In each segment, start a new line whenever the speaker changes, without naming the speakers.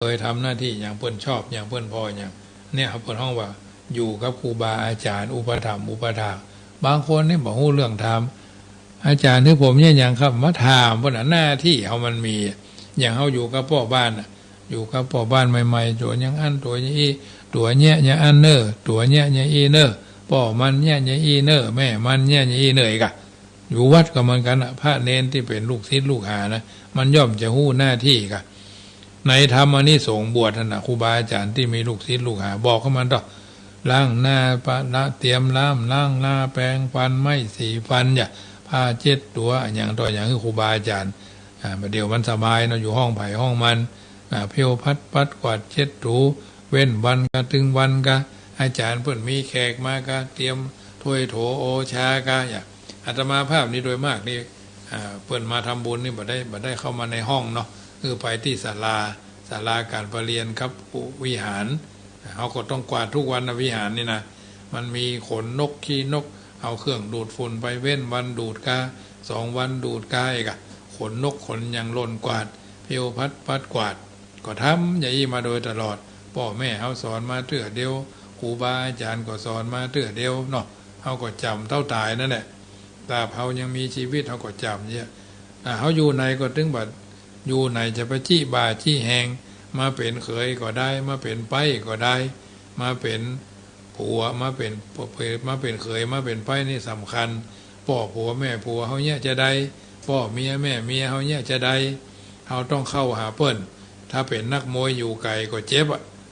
เคยทำหน้าที่อย่างเพื่อนชอบอย่างเพื่อนพออย่างเนี่ยเขาเปิดห้องว่าอยู่กับครูบาอาจารย์อุปถัมภ์อุปถากบางคนเนี่ยบอกหู้เรื่องธรรมอาจารย์ที่ผมเนี่ยอย่างครับมาถามว่าหน้าที่เขามันมีอย่างเขาอยู่กับพ่อบ้านอยู่กับพ่อบ้านใหม่ๆตัวยังอันตัวนี้ตัวเนี้ยยังอันเนอตัวเนี้ยยังอีเนอพ่อมันเนี้ยยังอีเนอแม่มันเนี้ยยังอีเนออีกอะอยู่วัดก็เหมือนกันพระเนนที่เป็นลูกศิษย์ลูกหานะมันย่อมจะหู้หน้าที่กันในธรรมอันนี้สงบวชนะครูบาอาจารย์ที่มีลูกศิษย์ลูกหาบอกเขามันต่อล้างหน้าปะละเตรียมล้างหน้าแปรงฟันไม่สีฟันอย่าผ้าเช็ดตัวอย่างตัวอย่างคือครูบาอาจารย์เดี๋ยวมันสบายเนาะอยู่ห้องไผ่ห้องมันเพียวพัดกวาดเช็ดถูเว้นวันกะถึงวันกะอาจารย์เพื่อนมีแขกมากะเตรียมถ้วยโถโอชากะอย่างอาตมาภาพนี้โดยมากนี่เพื่อนมาทำบุญนี่บ่ได้เข้ามาในห้องเนาะคือไปที่ศาลาการประเรียนครับวิหารเขาก็ต้องกวาดทุกวันนะวิหารนี่นะมันมีขนนกขี้นกเอาเครื่องดูดฝุ่นไปเว้นวันดูดกา2 วันดูดกาอีกขนนกขนยังล่นกวาดเพียวพัดกวาดก็ทำอย่างนี้มาโดยตลอดพ่อแม่เขาสอนมาเตื้อเดียวครูบาอาจารย์ก็สอนมาเตื้อเดียวเนาะเขาก็จำเท่าตายนั่นแหละแต่เขายังมีชีวิตเขาก็จำเนี่ยเขาอยู่ในก็ถึงบัดอยู่ไหนจะไปจี้บาจี้แหงมาเป็นเขยก็ได้มาเป็นไปก็ได้มาเป็นผัวมาเป็นเขยมาเป็นไปนี่สำคัญพ่อผัวแม่ผัวเขาเนี่ยจะได้พ่อเมียแม่เมียเขาเนี่ยจะได้เขาต้องเข้าหาเปิ้นถ้าเป็นนักมวยอยู่ไกลก็เจ็บ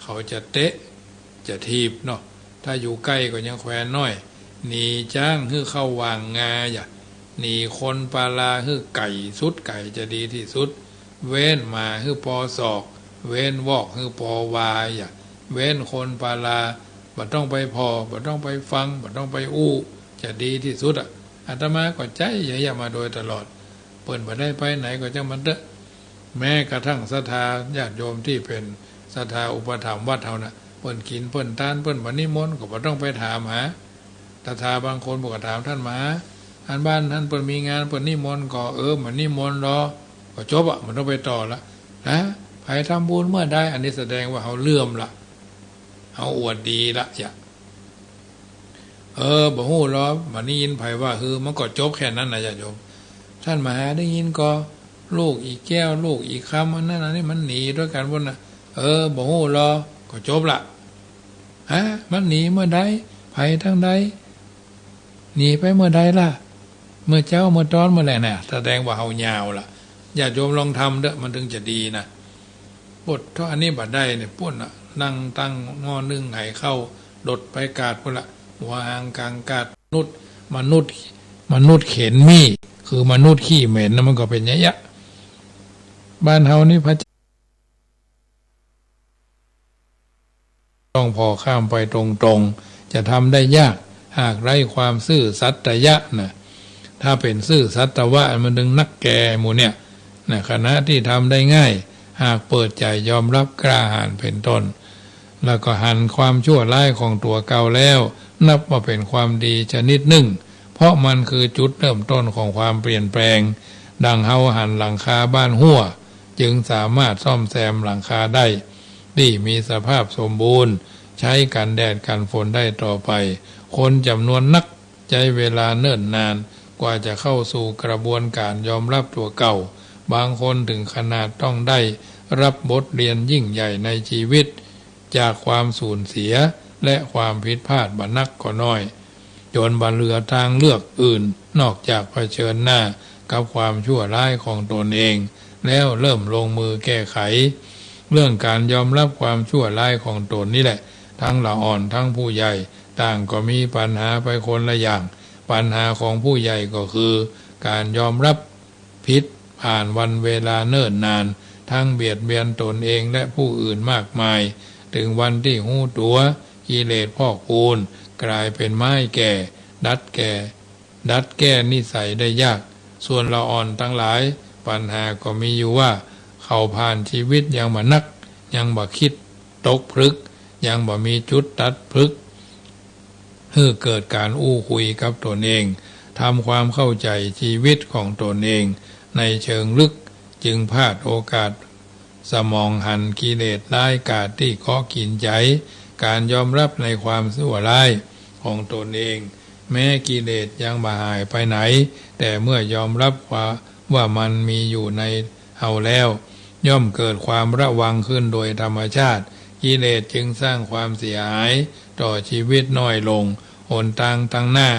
เขาจะเตะจะทีบเนาะถ้าอยู่ใกล้ก็ยังแควนน้อยหนีจ้างคือเข้าวางงาอย่าหนีคนปาลาคือไก่สุดไก่จะดีที่สุดเว้นมาคือปอศอกเว้นวอกคือปอวายอย่าเว้นคนปาลาบ่ต้องไปพอบ่ต้องไปฟังบ่ต้องไปอู้จะดีที่สุดอาตมาก็ใจอย่ามาโดยตลอดเปิ้นบ่ได้ไปไหนก็จังมันเถอะแม้กระทั่งศรัทธาญาติโยมที่เป็นศรัทธาอุปถัมภ์วัดเฮานะเปิ้นกินเปิ้นทานเปิ้นบ่นิมนต์ก็บ่ต้องไปถามหาศรัทธาบางคนบ่ก็ถามท่านมาอันบ้านท่านเปิ้นมีงานเปิ้นนิมนต์ก็มันนิมนต์รอก็จบมันต้องไปต่อละนะใครทำบุญเมื่อได้อันนี้แสดงว่าเขาเลื่อมละเขาอวดดีละอย่าบ่ฮู้หรอมันนี่ยินไผว่ามันก็จบแค่นั้นนะญาติโยมท่านมหาได้ยินก็ลูกอีกแก้วลูกอีกคำอันนั้นอันนี้มันหนีด้วยกันพุ่นนะบ่ฮู้หรอก็จบละมันหนีเมื่อใดไผทั้งใดหนีไปเมื่อใดล่ะเมื่อเจ้าเมื่อตอนเมื่อไหร่น่ะแสดงว่าเฮายาวละญาติโยมลองทำเด้อมันถึงจะดีนะบทเท่าอันนี้บัดได้เนี่ยปุ่นนั่งตั้งงอนึ่งไหเข้าดดไปกาดพุ่นละวางกลางกาดมนุษย์เข็นมีคือมนุษย์ขี้เหม็นนะมันก็เป็นอย่างนี้บ้านเฮานี่พระต้องพอข้ามไปตรงๆจะทำได้ยากหากไร้ความซื่อสัตยะนะถ้าเป็นซื่อสัตวะมันดึงนักแก่หมู่เนี่ยนะคณะที่ทำได้ง่ายหากเปิดใจยอมรับกล้าหาญเป็นต้นแล้วก็หันความชั่วร้ายของตัวเก่าแล้วนับว่าเป็นความดีชนิดหนึ่งเพราะมันคือจุดเริ่มต้นของความเปลี่ยนแปลงดังเฮาหันหลังคาบ้านหัวจึงสามารถซ่อมแซมหลังคาได้ที่มีสภาพสมบูรณ์ใช้กันแดดกันฝนได้ต่อไปคนจำนวนนักใช้เวลาเนิ่นนานกว่าจะเข้าสู่กระบวนการยอมรับตัวเก่าบางคนถึงขนาดต้องได้รับบทเรียนยิ่งใหญ่ในชีวิตจากความสูญเสียและความผิดพลาดบ่นักก็น้อยจนบ่เหลือทางเลือกอื่นนอกจากเผชิญหน้ากับความชั่วร้ายของตนเองแล้วเริ่มลงมือแก้ไขเรื่องการยอมรับความชั่วร้ายของตนนี่แหละทั้งละอ่อนทั้งผู้ใหญ่ต่างก็มีปัญหาไปคนละอย่างปัญหาของผู้ใหญ่ก็คือการยอมรับผิดผ่านวันเวลาเนิ่นนานทั้งเบียดเบียนตนเองและผู้อื่นมากมายถึงวันที่หู้ตัวกิเลสพอกพูนกลายเป็นไม้แก่ดัดแก้นิสัยได้ยากส่วนละอ่อนทั้งหลายปัญหาก็มีอยู่ว่าเขาผ่านชีวิตยังบ่นักยังบ่คิดตกพลึกยังบ่มีจุดตัดพลึกเกิดการอู้คุยกับตนเองทำความเข้าใจชีวิตของตนเองในเชิงลึกจึงพลาดโอกาส สมองหันกิเลสร้ายกาจที่เกาะกินใจการยอมรับในความชั่วร้ายของตนเองแม้กิเลสยังบ่หายไปไหนแต่เมื่อยอมรับว่ามันมีอยู่ในเฮาแล้วย่อมเกิดความระวังขึ้นโดยธรรมชาติกิเลสจึงสร้างความเสียหายต่อชีวิตน้อยลงหนทางตั้งหน้า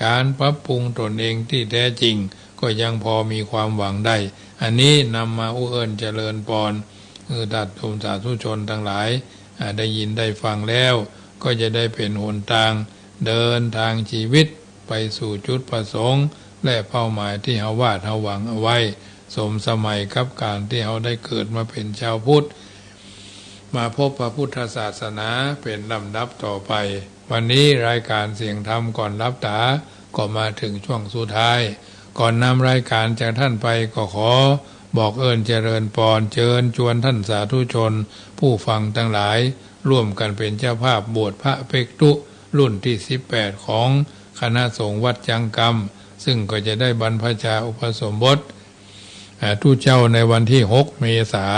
การปรับปรุงตนเองที่แท้จริงก็ยังพอมีความหวังได้อันนี้นำมาอุเอิญเจริญปอนตัดทุมสาธุชนทั้งหลายได้ยินได้ฟังแล้วก็จะได้เป็นหนทางเดินทางชีวิตไปสู่จุดประสงค์และเป้าหมายที่เฮาวาดเฮาหวังเอาไว้สมสมัยกับการที่เฮาได้เกิดมาเป็นชาวพุทธมาพบพระพุทธศาสนาเป็นลำดับต่อไปวันนี้รายการเสียงธรรมก่อนรับตาก็มาถึงช่วงสุดท้ายก่อนนำรายการจากท่านไปก็ขอบอกเอิญเจริญปอนเชิญชวนท่านสาธุชนผู้ฟังทั้งหลายร่วมกันเป็นเจ้าภาพบวชพระภิกษุรุ่นที่18ของคณะสงฆ์วัดจังกรรมซึ่งก็จะได้บรรพชาอุปสมบททุเจ้าในวันที่6เมษาย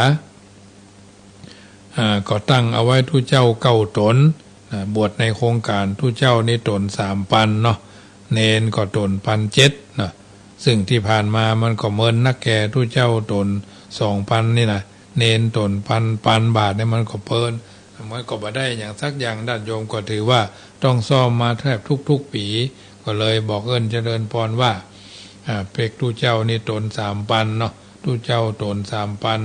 นก็ตั้งเอาไว้ทุเจ้าเก้าตนบวชในโครงการทุเจ้านี่ตน3,000เนาะเนนก็ตน1,700เนาะซึ่งที่ผ่านมามันก็เมินนักแก่ทุเจ้าตน2,000นี่นะเนนตน1,000 บาทเนี่ยมันก็เปิ้นมันก็บ่ได้อย่างสักอย่างญาติโยมก็ถือว่าต้องซ่อมมาแทบทุกๆปีก็เลยบอกเอิ้นเจริญพรว่าเป็กทุเจ้านี่ตน3,000เนาะทุเจ้าตน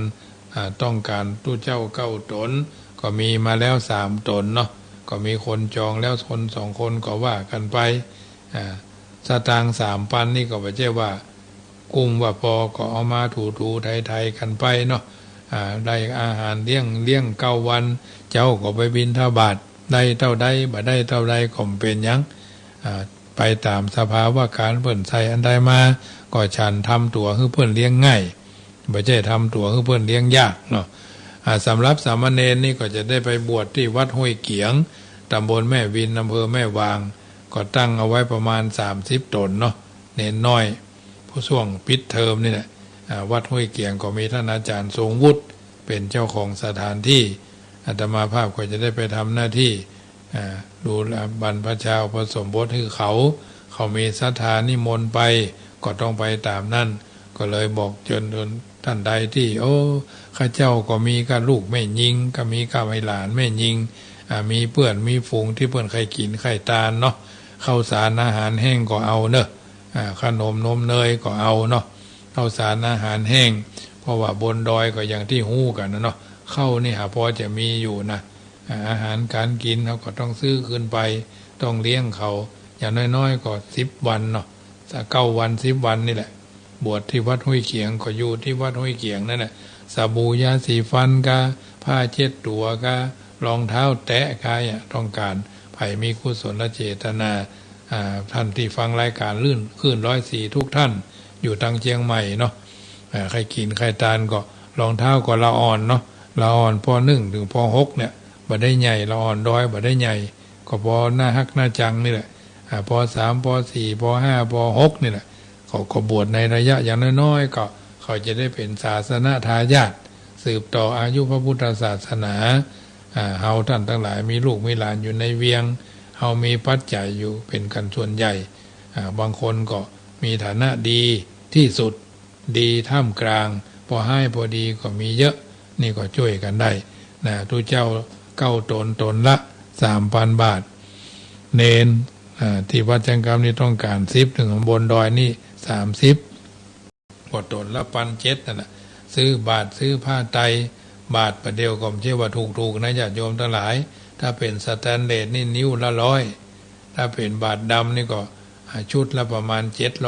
3,000ต้องการทุเจ้า9 ตนก็มีมาแล้ว3 ตนเนาะก็มีคนจองแล้วคน2 คนก็ว่ากันไปสตางค์3,000นี่ก็ไม่ใช่ว่ากุ้มว่าพอก็เอามาถูไทยกันไปเนาะได้อาหารเลี้ยง9 วันเจ้าก็ไปบิณฑบาตได้เท่าใดบ่ได้เท่าใดก็เป็นหยังไปตามสภาวะการเพิ่นใส่อันใดมาก็ฉันทำตัวให้เพิ่นเลี้ยงง่ายบ่ใช่ทำตัวให้เพิ่นเลี้ยงยากเนาะสำหรับสามเณรนี่ก็จะได้ไปบวชที่วัดห้วยเกียงตำบลแม่วินอำเภอแม่วางก็ตั้งเอาไว้ประมาณ30 ตนเนาะเน้นน้อยผู้ช่วงปิดเทอมนี่แหละวัดห้วยเกียงก็มีท่านอาจารย์ทรงวุฒิเป็นเจ้าของสถานที่อาตมาภาพก็จะได้ไปทำหน้าที่ดูบรรพชาอุปสมบทให้เขามีศรัทธานิมนต์ไปก็ต้องไปตามนั่นก็เลยบอกเชิญท่านใดที่ข้าเจ้าก็มีกับลูกแม่ยิงก็มีกับไอ้หลานแม่ยิงมีเพื่อนมีฝูงที่เพื่อนใครกินใครตาลเนาะข้าวสารอาหารแห้งก็เอาเนอะขนมนมเนยก็เอาเนาะข้าวสารอาหารแห้งเพราะว่าบนดอยก็อย่างที่ฮู้กันนะเนาะข้าวนี่พอจะมีอยู่นะอาหารการกินเขาก็ต้องซื้อขึ้นไปต้องเลี้ยงเขาอย่างน้อยๆก็10 วันเนาะ9 วัน10 วันนี่แหละบวชที่วัดห้วยเขียงก็อยู่ที่วัดห้วยเขียงนั่นแหละสบู่ยาสีฟันกาผ้าเช็ดตัวการองเท้าแตะกายต้องการไผ่มีกุศลเจตนาท่านที่ฟังรายการลื่นขึ้น104ทุกท่านอยู่ทางเชียงใหม่เนาะใครกินใครทานก็รองเท้าก็ละอ่อนเนาะละอ่อนป.1 ถึงป.6เนี่ยบ่ได้ใหญ่ละอ่อนดอยบ่ได้ใหญ่ก็ป.หน้าฮักหน้าจังนี่แหละป.3 ป.4 ป.5 ป.6นี่แหละเขาก็บวชในระยะอย่างน้อยๆก็เขาจะได้เป็นศาสนาทายาทสืบต่ออายุพระพุทธศาสนาเฮาท่านทั้งหลายมีลูกมีหลานอยู่ในเวียงเฮามีปัจจัยอยู่เป็นกันส่วนใหญ่บางคนก็มีฐานะดีที่สุดดีท่ามกลางพอให้พอดีก็มีเยอะนี่ก็ช่วยกันได้ทุเจ้า9 ตนละ3,000 บาทเนนที่วัดจังกรรมนี่ต้องการ10ถึงบนดอยนี่30กว่าตนละ1,700นั่นน่ะซื้อบาทซื้อผ้าไตรบาทประเดียวก็ไม่ใช่ว่าถูกๆนะญาติโยมทั้งหลายถ้าเป็นสแตนเลสนี่นิ้วละ100ถ้าเป็นบาทดำนี่ก็ชุดละประมาณ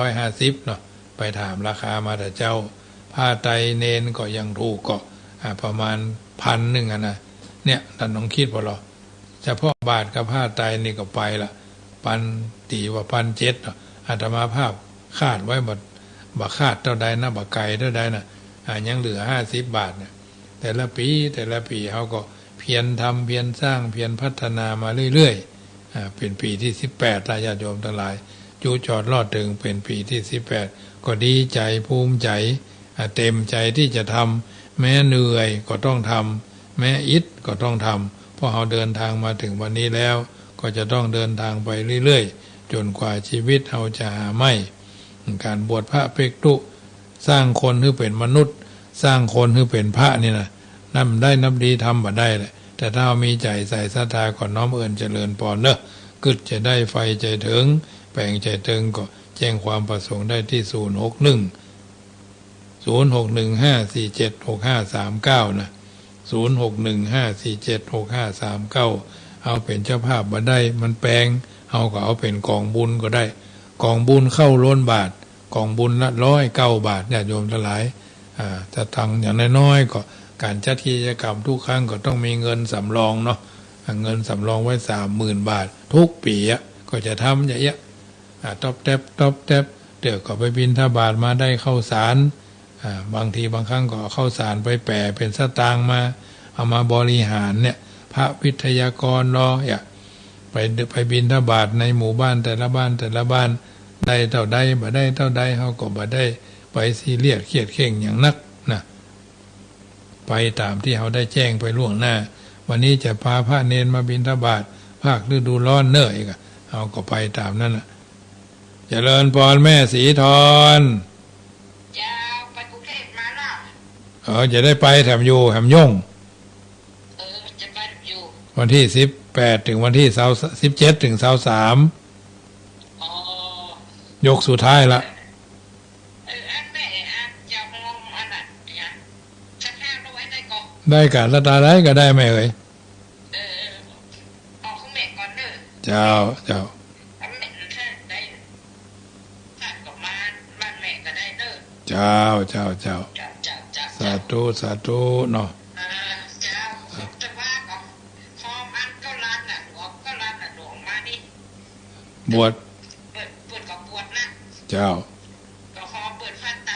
750เนาะไปถามราคามาแต่เจ้าผ้าไตรเนนก็ยังถูกก็ประมาณ1,000นะเนี่ยท่านต้องคิดพอหรอเฉพาะบาทกับผ้าไตรนี่ก็ไปละตีว่า1,700อาตมาภาพคาดไว้บ่คาดเท่าใดนะบ่ไกลเท่าใดนะยังเหลือ50 บาทเนี่ยแต่ละปีเขาก็เพียรทำเพียรสร้างเพียรพัฒนามาเรื่อยๆเป็นปีที่18ญาติโยมทั้งหลายจูจอดรอดถึงเป็นปีที่18ก็ดีใจภูมิใจเต็มใจที่จะท แม้เหนื่อยก็ต้องทำแม้อิดก็ต้องทำเพราะเราเดินทางมาถึงวันนี้แล้วก็จะต้องเดินทางไปเรื่อยๆจนกว่าชีวิตเราจะหาไม่การบวชพระภิกษุสร้างคนให้เป็นมนุษย์สร้างคนให้เป็นพระนี่นะนำได้นับดีทำบ่ได้แหละแต่ถ้าเรามีใจใส่ศรัทธาก่อนน้อมเอิญเจริญปอนเนอะกึดจะได้ไฟใจถึงแปลงใจถึงก็แจ้งความประสงค์ได้ที่06106154765539นะ0615476539เอาเป็นเจ้าภาพบ่ได้มันแปลงเอาก็เอาเป็นกองบุญก็ได้กองบุญเข้าล้นบาทกองบุญละ109 บาทญาติโยมทั้งหลายจะทำอย่างน้อยๆก็การจัดกิจกรรมทุกครั้งก็ต้องมีเงินสำรองเนาะเงินสำรองไว้ 30,000 บาททุกปีก็จะทำอย่างเงี้ยต๊อบแท็บเดี๋ยวก็ไปบิณฑบาตมาได้ข้าวสารบางทีบางครั้งก็เอาข้าวสารไปแปรเป็นสตางค์มาเอามาบริหารเนี่ยพระวิทยากรไปบิณฑบาตในหมู่บ้านแต่ละบ้านได้เท่าใดบ่ได้เท่าใดเขาก็บ่ได้ไปซีเรียสเครียดเข่งอย่างนักนะไปตามที่เขาได้แจ้งไปล่วงหน้าวันนี้จะพาพระเนนมาบิณฑบาตภาคฤดูร้อนเนยก็เขาก็ไปตามนั้นนะเจริญพรแม่สีทร
จะไปกรุงเทพมาล่ะ
จะได้ไปแถมอยู่แถมย่ง
จะไปอยู่
วันที่18ถึงวันที่17ถึง23ยกสุดท้ายละได้การละตาได้ก็ได้ไหมเอ่ย
ออกของแม่ก่อนเด้อ
เจ้า
แม่ถ้าได้ถ้าก็มาบ้านแม่ก็ได้เด้อ
เจ้าสาธุเนาะ
เจ้าจะว่าก็พอมันก็ลานน่ะหลวงก็ลานน่ะหลวงมานี่
บวช
ก็บวชนะ
เจ้า
ก็ขอเปิดฟันไต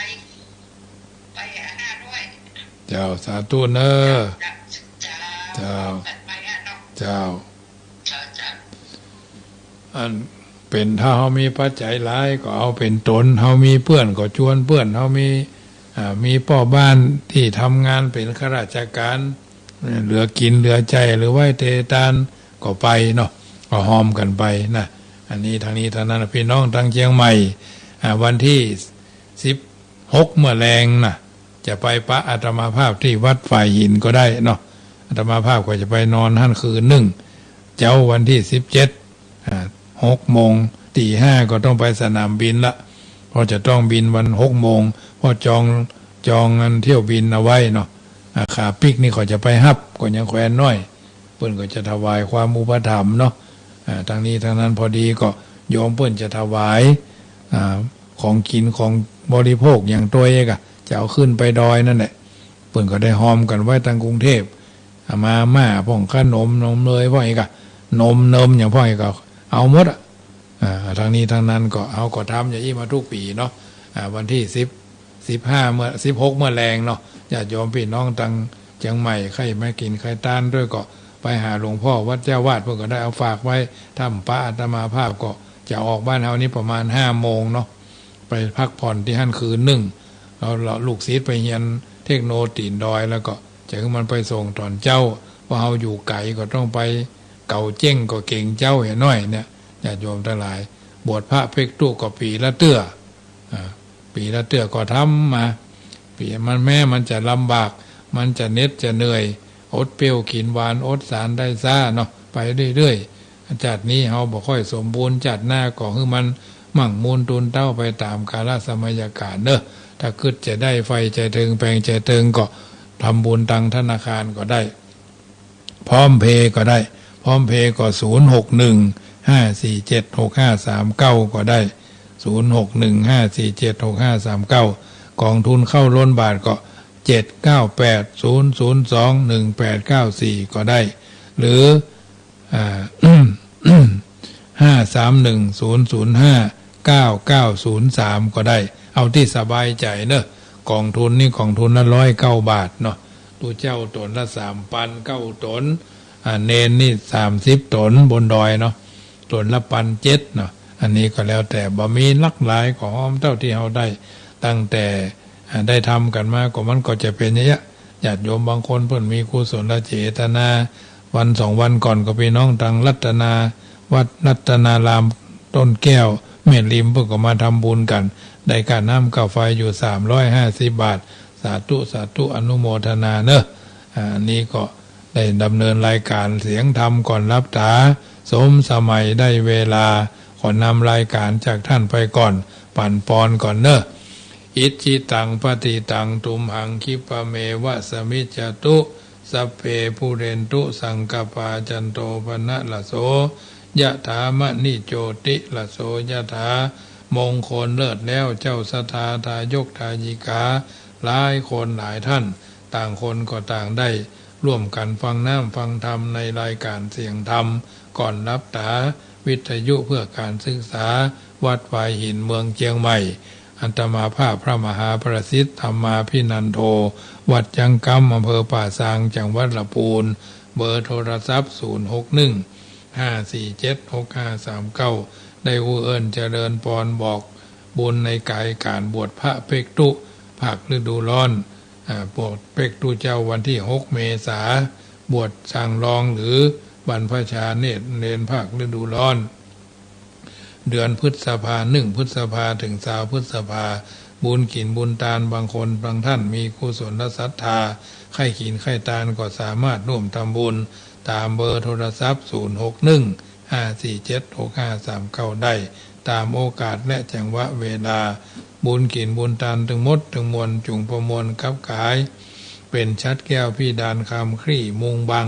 ไป500
เจ้าสาธุเนอเจ้าอันเป็นถ้าเขามีปัจจัยหลายก็เอาเป็นตนเขามีเพื่อนก็ชวนเพื่อนเขามีพ่อบ้านที่ทำงานเป็นข้าราชการเหลือกินเหลือใจหรือไหวเตตานก็ไปเนาะก็หอมกันไปนะอันนี้ทางนี้ทางนั้นพี่น้องทางเชียงใหม่วันที่16เมื่อแรงนะจะไปพระอาตมาภาพที่วัดฝ่ายหินก็ได้เนาะอาตมาภาพก็จะไปนอนท่านคืน1เจ้าวันที่17 6 โมงตี 5ก็ต้องไปสนามบินละเพราะจะต้องบินวัน6 โมงเพราะจองเงินเที่ยวบินเอาไว้เนาะขาปิกนี่ก็จะไปฮับก็ยังแควนน้อยเปิ้นก็จะถวายความอุปถัมภ์เนาะทางนี้ทางนั้นพอดีก็โยมเปิ้นจะถวายของกินของบริโภคอย่างตัวเองจะเอาขึ้นไปดอยนั่นแหละเปิ้นก็ได้หอมกันไว้ทางกรุงเทพมาม่าพ่องขนมเลยพ่อเอกนมอย่างพ่อเอกเอาหมดทางนี้ทางนั้นก็เอาก็ทำอย่างนี้มาทุกปีเนาะวันที่15เมื่อ16เมื่อแรงเนาะญาติโยมพี่น้องทางเชียงใหม่ใครไม่กินใครต้านด้วยก็ไปหาหลวงพ่อวัดเจ้าวาดเพื่อก็ได้เอาฝากไว้ถ้าพระอาตมาภาพก็จะออกบ้านเฮานี้ประมาณ5 โมงเนาะไปพักผ่อนที่หั่นคืน1เราลูกศิษย์ไปเรียนเทคโนตีนดอยแล้วก็จะให้มันไปส่งตอนเจ้าว่าเฮาอยู่ไกลก็ต้องไปเก่าเจ้งก็เก่งเจ้าเห็นน้อยเนี่ยญาติโยมทั้งหลายบวชพระภิกษุก็ปีละเตื้อก็ทำมาปีมันแม่มันจะลำบากมันจะเหน็ดจะเหนื่อยอดเปรี้ยวกินหวานอดสารได้ซ่าเนาะไปเรื่อยๆจัดนี้เฮาบ่ค่อยสมบูรณ์จัดหน้าก็คือมันมั่งมูลตุนเต้าไปตามกาลสมัยกาลเนอะถ้าคิดจะได้ไฟใจถึงแปลงใจถึงก็ทำบุญตังธนาคารก็ได้พร้อมเพย์ก็ได้พร้อมเพย์ก็0615476539ก็ได้0615476539กองทุนเข้าล้นบาทก็7980021894ก็ได้หรือ531005993ก็ได้เอาที่สบายใจเนอะกองทุนนี่กองทุนละ109 บาทเนาะตัวเจ้าตนละ3,900 ตนเนนนี่30 ตนบนดอยเนาะตนละ1,700เนาะอันนี้ก็แล้วแต่บ่มีลักหลายของเท่าที่เราได้ตั้งแต่ได้ทำกันมาก็มันก็จะเป็นอย่างเงี้ย ญาติโยมบางคนเพิ่นมีกุศลเจตนาวัน2 วันก่อนก็พี่น้องตังรัตนาวัดรัตนารามต้นแก้วแม่ริมเพิ่นก็มาทำบุญกันได้ค่าน้ำค่าไฟอยู่350 บาทสาธุสาธุอนุโมทนาเนอะนี้ก็ได้ดำเนินรายการเสียงธรรมก่อนรับตาสมสมัยได้เวลาขอนำรายการจากท่านไปก่อนปั่นปอนก่อนเนอะอิจิตังปฏิตังตุมหังคิปะเมวะสมิจจตุสัพเพภูเรนตุสังกปาจันโตปนะละโสยะถามะนิโจติละโสยะถามงคลเลิศแล้วเจ้าสถาทายกทายิกาหลายคนหลายท่านต่างคนก็ต่างได้ร่วมกันฟังน้ำฟังธรรมในรายการเสียงธรรมก่อนรับตาวิทยุเพื่อการศึกษาวัดฝายหินเมืองเชียงใหม่อัตมาภาพพระมหาประสิทธิ์ธรรมาภินันโทวัดจังกำอำเภอป่าซางจังหวัดลำพูนเบอร์โทรศัพท์061-547-6539ได้ผู้เอิญเจริญปอนบอกบุญในกายการบวชพระเภกตุภาคฤดูร้อนบวชเภกตุเจ้าวันที่6 เมษาบวชสั่งรองหรือบรรพชาเนตรเนนภาคฤดูร้อนเดือนพฤษภา1 พฤษภาถึง20 พฤษภาบุญกินบุญตาลบางคนบางท่านมีกุศลศรัทธาไข้กินไข้ตาลก็สามารถร่วมทำบุญตามเบอร์โทรศัพท์061-547-6539ได้ตามโอกาสและจังหวะเวลาบุญกินบุญตาลถึงมดถึงมวลจุงประมวลกับกายเป็นชัดแก้วพี่ดานคำครี่มุงบัง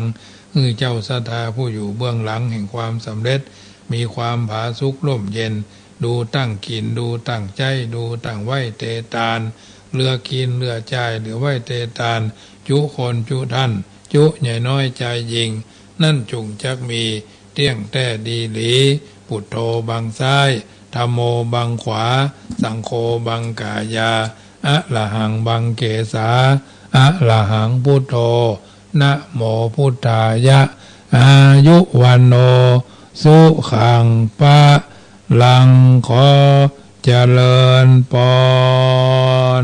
เจ้าศรัทธาผู้อยู่เบื้องหลังแห่งความสำเร็จมีความผาสุกร่มเย็นดูตั้งกินดูตั้งใจดูตั้งไหวเตตานเรือกินเรือใจหรือไหวเตตานจุคนจุท่านจุใหญ่น้อยใจยิงนั่นจุงจักมีเตี้ยงแต่ดีหลีพุทโธบังซ้ายธัมโมบังขวาสังโฆบังกายาอะระหังบังเกสาอะระหังพุทโธนะโมพุทธายะอายุวันโนสุขังปะลังขอเจริญปอ